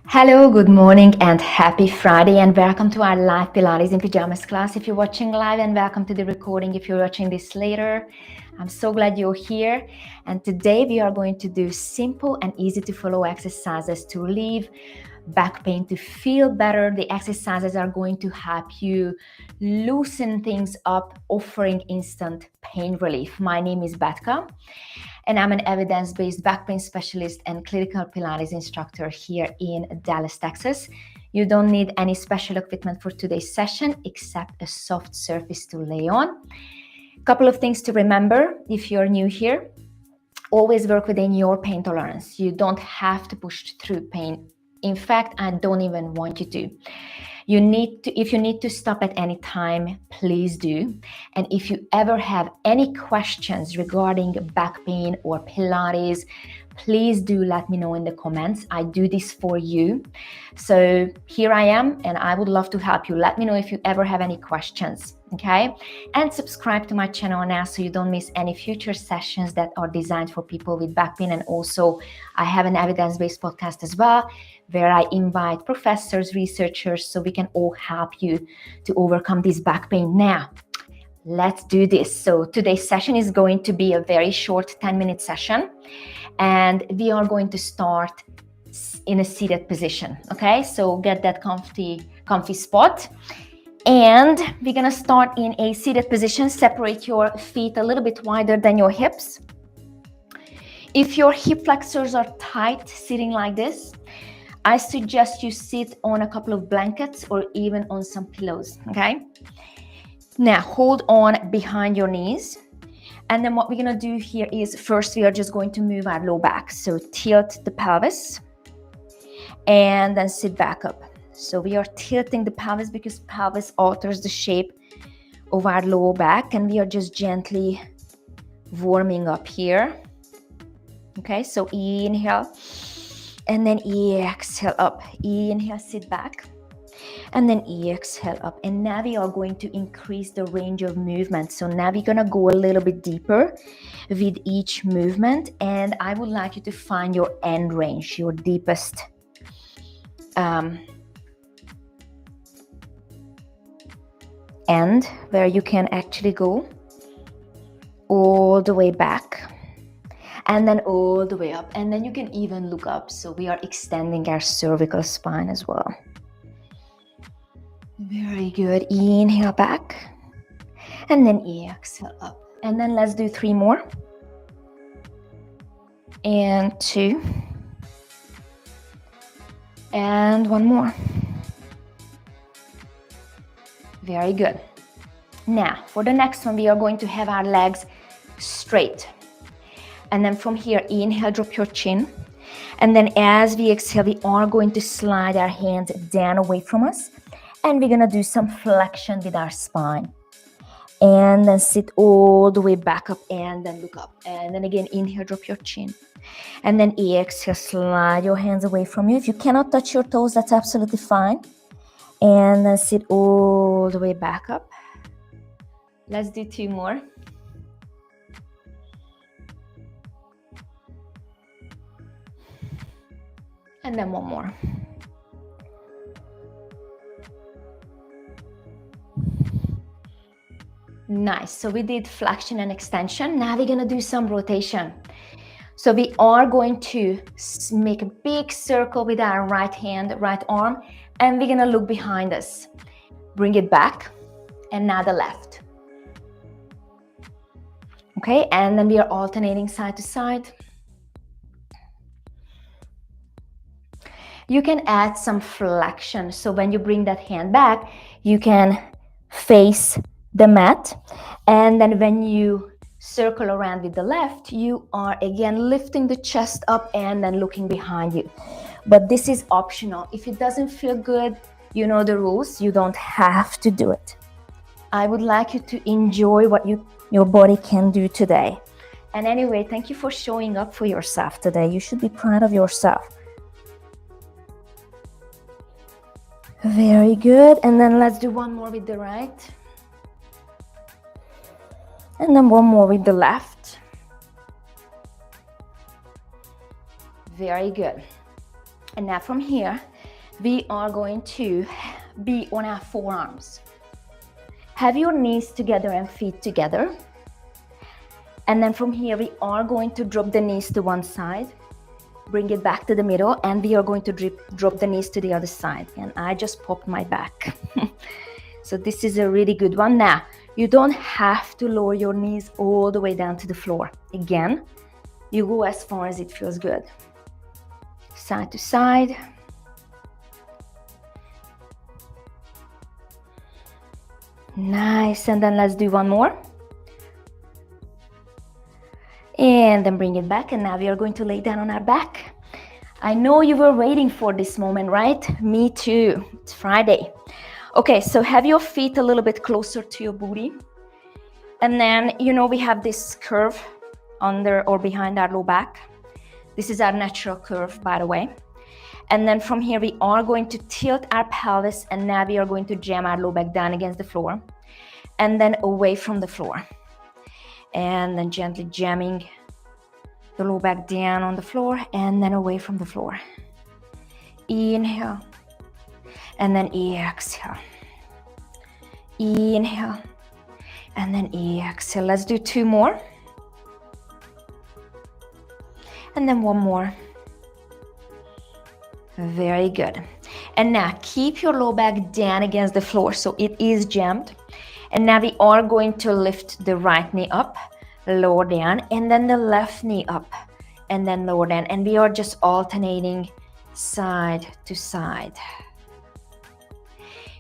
Hello, good morning and happy Friday and welcome to our live Pilates in Pajamas class. If you're watching live, and welcome to the recording if you're watching this later. I'm so glad you're here. And today we are going to do simple and easy to follow exercises to relieve back pain, to feel better. The exercises are going to help you loosen things up, offering instant pain relief. My name is Betka, and I'm an evidence-based back pain specialist and clinical Pilates instructor here in Dallas, Texas. You don't need any special equipment for today's session except a soft surface to lay on. A couple of things to remember if you're new here. Always work within your pain tolerance. You don't have to push through pain. In fact, I don't even want you to. If you need to stop at any time, please do. And if you ever have any questions regarding back pain or Pilates, please do let me know in the comments. I do this for you. So here I am, and I would love to help you. Let me know if you ever have any questions, okay? And subscribe to my channel now so you don't miss any future sessions that are designed for people with back pain. And also, I have an evidence-based podcast as well, where I invite professors, researchers, so we can all help you to overcome this back pain. Now, let's do this. So today's session is going to be a very short 10-minute session, and we are going to start in a seated position, okay? So get that comfy spot, and we're gonna start in a seated position. Separate your feet a little bit wider than your hips. If your hip flexors are tight, sitting like this, I suggest you sit on a couple of blankets or even on some pillows, okay? Now, hold on behind your knees. And then what we're gonna do here is, first we are just going to move our low back. So tilt the pelvis and then sit back up. So we are tilting the pelvis because pelvis alters the shape of our low back, and we are just gently warming up here. Okay, so inhale. And then exhale up. Inhale, sit back. And then exhale up. And now we are going to increase the range of movement. So now we're gonna go a little bit deeper with each movement. And I would like you to find your end range, your deepest end, where you can actually go all the way back. And then all the way up, and then you can even look up. So we are extending our cervical spine as well. Very good. Inhale back, and then exhale up. And then let's do 3 more. And 2. And 1 more. Very good. Now, for the next one, we are going to have our legs straight. And then from here, inhale, drop your chin. And then as we exhale, we are going to slide our hands down away from us. And we're gonna do some flexion with our spine. And then sit all the way back up and then look up. And then again, inhale, drop your chin. And then exhale, slide your hands away from you. If you cannot touch your toes, that's absolutely fine. And then sit all the way back up. Let's do 2 more. And then 1 more. Nice. So we did flexion and extension. Now we're gonna do some rotation. So we are going to make a big circle with our right hand, right arm, and we're gonna look behind us. Bring it back, and now the left. Okay, and then we are alternating side to side. You can add some flexion. So when you bring that hand back, you can face the mat. And then when you circle around with the left, you are again lifting the chest up and then looking behind you. But this is optional. If it doesn't feel good, you know the rules. You don't have to do it. I would like you to enjoy what your body can do today. And anyway, thank you for showing up for yourself today. You should be proud of yourself. Very good. And then let's do 1 more with the right. And then 1 more with the left. Very good. And now from here, we are going to be on our forearms. Have your knees together and feet together. And then from here, we are going to drop the knees to one side, bring it back to the middle, and we are going to drop the knees to the other side. And I just popped my back. So this is a really good one. Now, you don't have to lower your knees all the way down to the floor. Again, you go as far as it feels good. Side to side. Nice, and then let's do one more. And then bring it back, and now we are going to lay down on our back. I know you were waiting for this moment, right? Me too. It's Friday. Okay, so have your feet a little bit closer to your booty. And then, you know, we have this curve under or behind our low back. This is our natural curve, by the way. And then from here, we are going to tilt our pelvis, and now we are going to jam our low back down against the floor and then away from the floor. And then gently jamming the low back down on the floor and then away from the floor. Inhale. And then exhale. Inhale. And then exhale. Let's do two more. And then one more. Very good. And now keep your low back down against the floor so it is jammed. And now we are going to lift the right knee up, lower down, and then the left knee up, and then lower down. And we are just alternating side to side.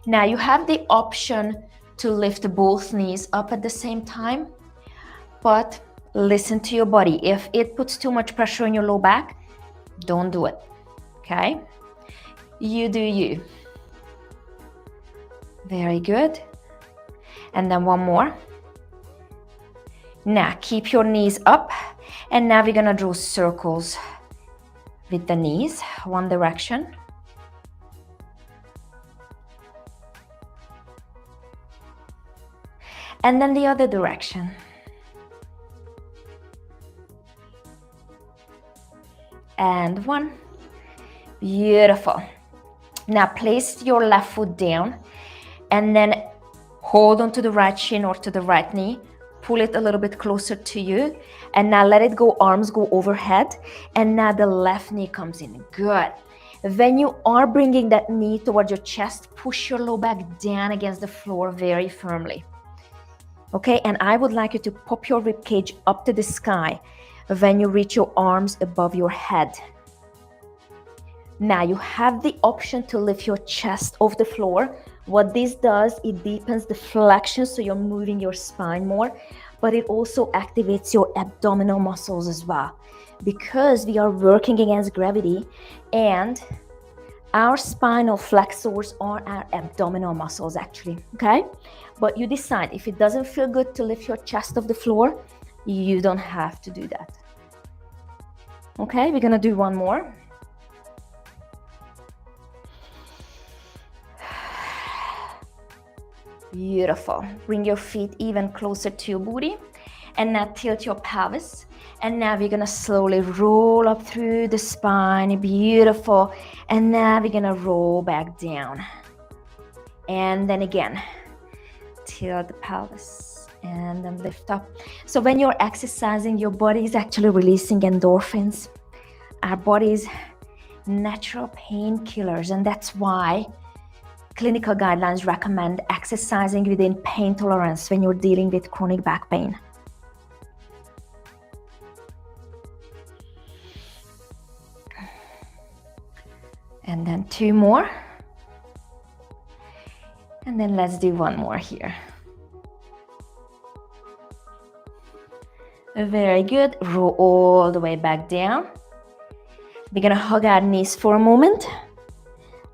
Now you have the option to lift both knees up at the same time, but listen to your body. If it puts too much pressure on your low back, don't do it, okay? You do you. Very good. And then one more. Now keep your knees up, and now we're gonna draw circles with the knees, one direction. And then the other direction. And one. Beautiful. Now place your left foot down, and then hold on to the right shin or to the right knee. Pull it a little bit closer to you. And now let it go, arms go overhead. And now the left knee comes in. Good. When you are bringing that knee towards your chest, push your low back down against the floor very firmly. Okay, and I would like you to pop your rib cage up to the sky when you reach your arms above your head. Now you have the option to lift your chest off the floor. What this does, it deepens the flexion, so you're moving your spine more, but it also activates your abdominal muscles as well, because we are working against gravity, and our spinal flexors are our abdominal muscles actually, okay? But you decide, if it doesn't feel good to lift your chest off the floor, you don't have to do that. Okay, we're gonna do one more. Beautiful. Bring your feet even closer to your booty, and now tilt your pelvis. And now we're gonna slowly roll up through the spine. Beautiful. And now we're gonna roll back down. And then again, tilt the pelvis and then lift up. So when you're exercising, your body is actually releasing endorphins. Our body's natural painkillers, and that's why clinical guidelines recommend exercising within pain tolerance when you're dealing with chronic back pain. And then two more. And then let's do one more here. Very good. Roll all the way back down. We're gonna hug our knees for a moment.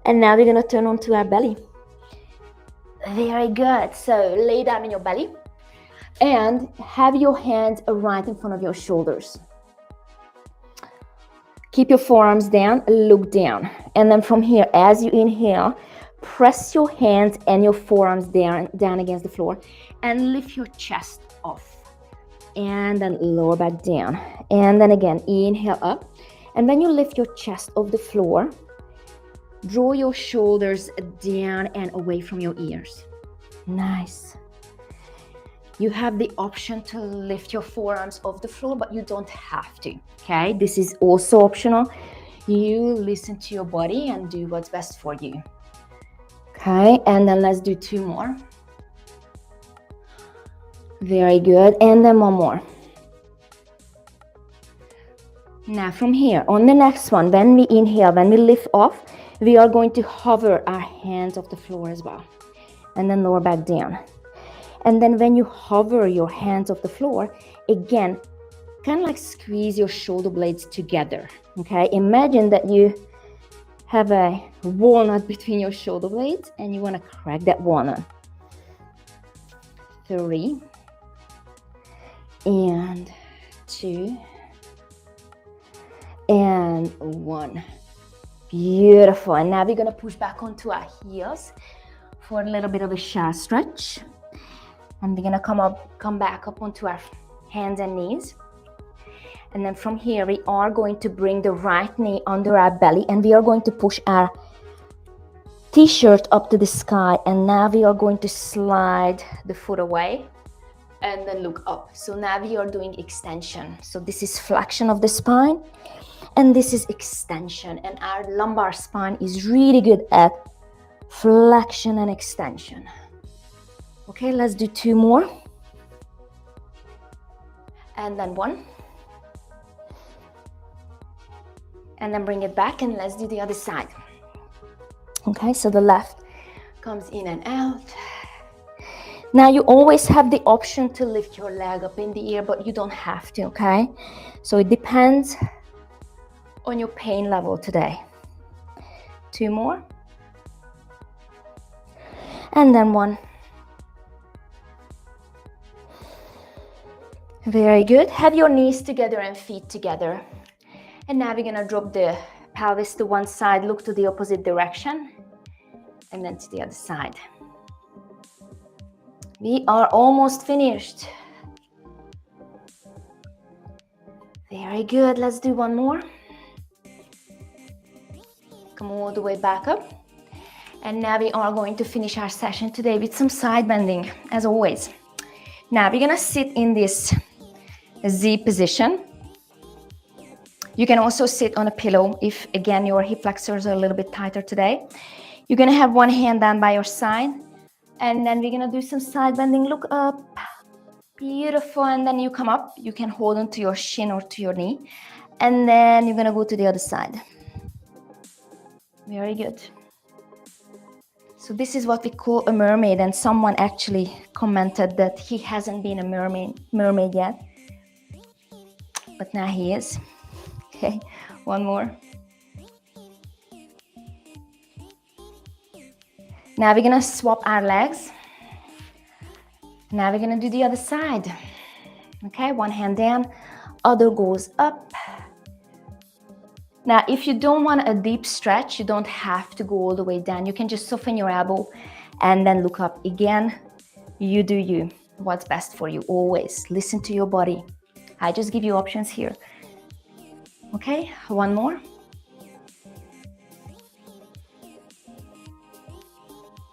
And now we're gonna turn onto our belly. Very good. So lay down on your belly and have your hands right in front of your shoulders. Keep your forearms down, look down. And then from here, as you inhale, press your hands and your forearms down against the floor and lift your chest off. And then lower back down. And then again, inhale up. And when you lift your chest off the floor, Draw your shoulders down and away from your ears. Nice. You have the option to lift your forearms off the floor, but you don't have to, okay? This is also optional. You listen to your body and do what's best for you. Okay, and then let's do 2 more. Very good, and then 1 more. Now from here, on the next one, when we inhale, when we lift off, we are going to hover our hands off the floor as well. And then lower back down. And then when you hover your hands off the floor, again, kind of like squeeze your shoulder blades together, okay? Imagine that you have a walnut between your shoulder blades and you want to crack that walnut. 3 and 2 and 1. Beautiful. And now we're going to push back onto our heels for a little bit of a shallow stretch. And we're going to come back up onto our hands and knees. And then from here, we are going to bring the right knee under our belly and we are going to push our t-shirt up to the sky. And now we are going to slide the foot away and then look up. So now we are doing extension. So this is flexion of the spine and this is extension. And our lumbar spine is really good at flexion and extension. Okay, let's do 2 more. And then 1. And then bring it back and let's do the other side. Okay, so the left comes in and out. Now you always have the option to lift your leg up in the air, but you don't have to, okay? So it depends on your pain level today. 2 more. And then 1. Very good. Have your knees together and feet together. And now we're gonna drop the pelvis to one side, look to the opposite direction, and then to the other side. We are almost finished. Very good. Let's do 1 more. Come all the way back up. And now we are going to finish our session today with some side bending, as always. Now we're gonna sit in this Z position. You can also sit on a pillow if, again, your hip flexors are a little bit tighter today. You're gonna have one hand down by your side, and then we're gonna do some side bending. Look up. Beautiful. And then you come up. You can hold on to your shin or to your knee. And then you're gonna go to the other side. Very good. So this is what we call a mermaid, and someone actually commented that he hasn't been a mermaid yet. But now he is. Okay, 1 more. Now we're gonna swap our legs. Now we're gonna do the other side. Okay, one hand down, other goes up. Now, if you don't want a deep stretch, you don't have to go all the way down. You can just soften your elbow and then look up. Again, you do you. What's best for you, always. Listen to your body. I just give you options here. Okay, 1 more.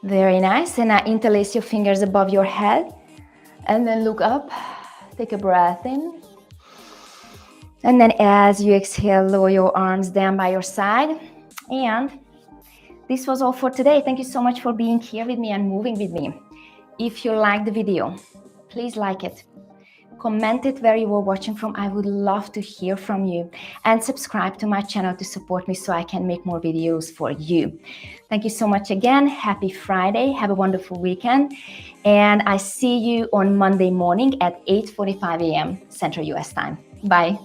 Very nice. And now interlace your fingers above your head and then look up. Take a breath in. And then as you exhale, lower your arms down by your side. And this was all for today. Thank you so much for being here with me and moving with me. If you liked the video, please like it. Comment it where you were watching from. I would love to hear from you. And subscribe to my channel to support me so I can make more videos for you. Thank you so much again. Happy Friday. Have a wonderful weekend. And I see you on Monday morning at 8:45 a.m. Central US time. Bye.